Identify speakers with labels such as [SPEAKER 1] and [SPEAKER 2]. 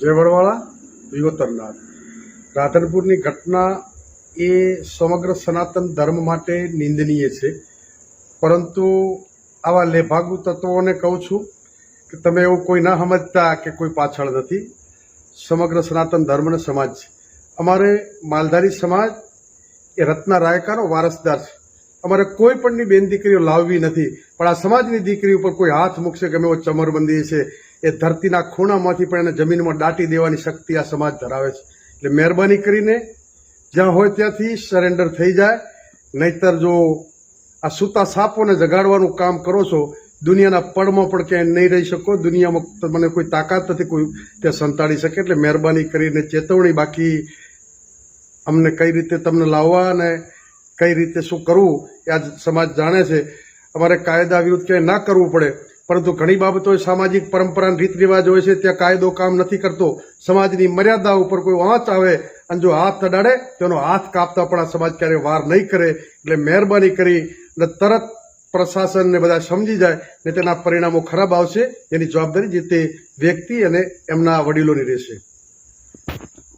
[SPEAKER 1] જય વડવાળા વિગોતરનાથ રાધનપુરની ઘટના એ સમગ્ર સનાતન ધર્મ માટે નિંદનીય છે, પરંતુ આવા લેભાગુ તત્વોને કહું છું કે તમે એવું કોઈ ના સમજતા કે કોઈ પાછળ નથી. સમગ્ર સનાતન ધર્મનો સમાજ છે. અમારે માલધારી સમાજ એ રત્ના રાયકાનો વારસદાર છે. અમારે કોઈ પણની બેન દીકરીઓ લાવવી નથી, પણ આ સમાજની દીકરી ઉપર કોઈ હાથ મૂકશે ગમે એવો ચમરબંધી છે એ ધરતીના ખૂણામાંથી પણ એને જમીનમાં દાટી દેવાની શક્તિ આ સમાજ ધરાવે છે. એટલે મહેરબાની કરીને જ્યાં હોય ત્યાંથી સરેન્ડર થઈ જાય, નહીતર જો આ સૂતા સાપોને જગાડવાનું કામ કરો છો, દુનિયાના પડમાં પણ ક્યાંય નહીં રહી શકો. દુનિયામાં મને કોઈ તાકાત નથી કોઈ ત્યાં સંતાડી શકે. એટલે મહેરબાની કરીને ચેતવણી. બાકી અમને કઈ રીતે તમને લાવવા અને કઈ રીતે શું કરવું એ આજ સમાજ જાણે છે. અમારે કાયદા વિરુદ્ધ ક્યાંય ના કરવું પડે, પરંતુ ઘણી બાબતો સામાજિક પરંપરા રીત રિવાજ હોય છે, ત્યાં કાયદો કામ નથી કરતો. સમાજની મર્યાદા ઉપર કોઈ આંચ આવે અને જો હાથ અડાડે તેનો હાથ કાપતા પણ આ સમાજ ક્યારેય વાર નહીં કરે. એટલે મહેરબાની કરી અને તરત પ્રશાસનને બધા સમજી જાય ને તેના પરિણામો ખરાબ આવશે. એની જવાબદારી જે તે વ્યક્તિ અને એમના વડીલોની રહેશે.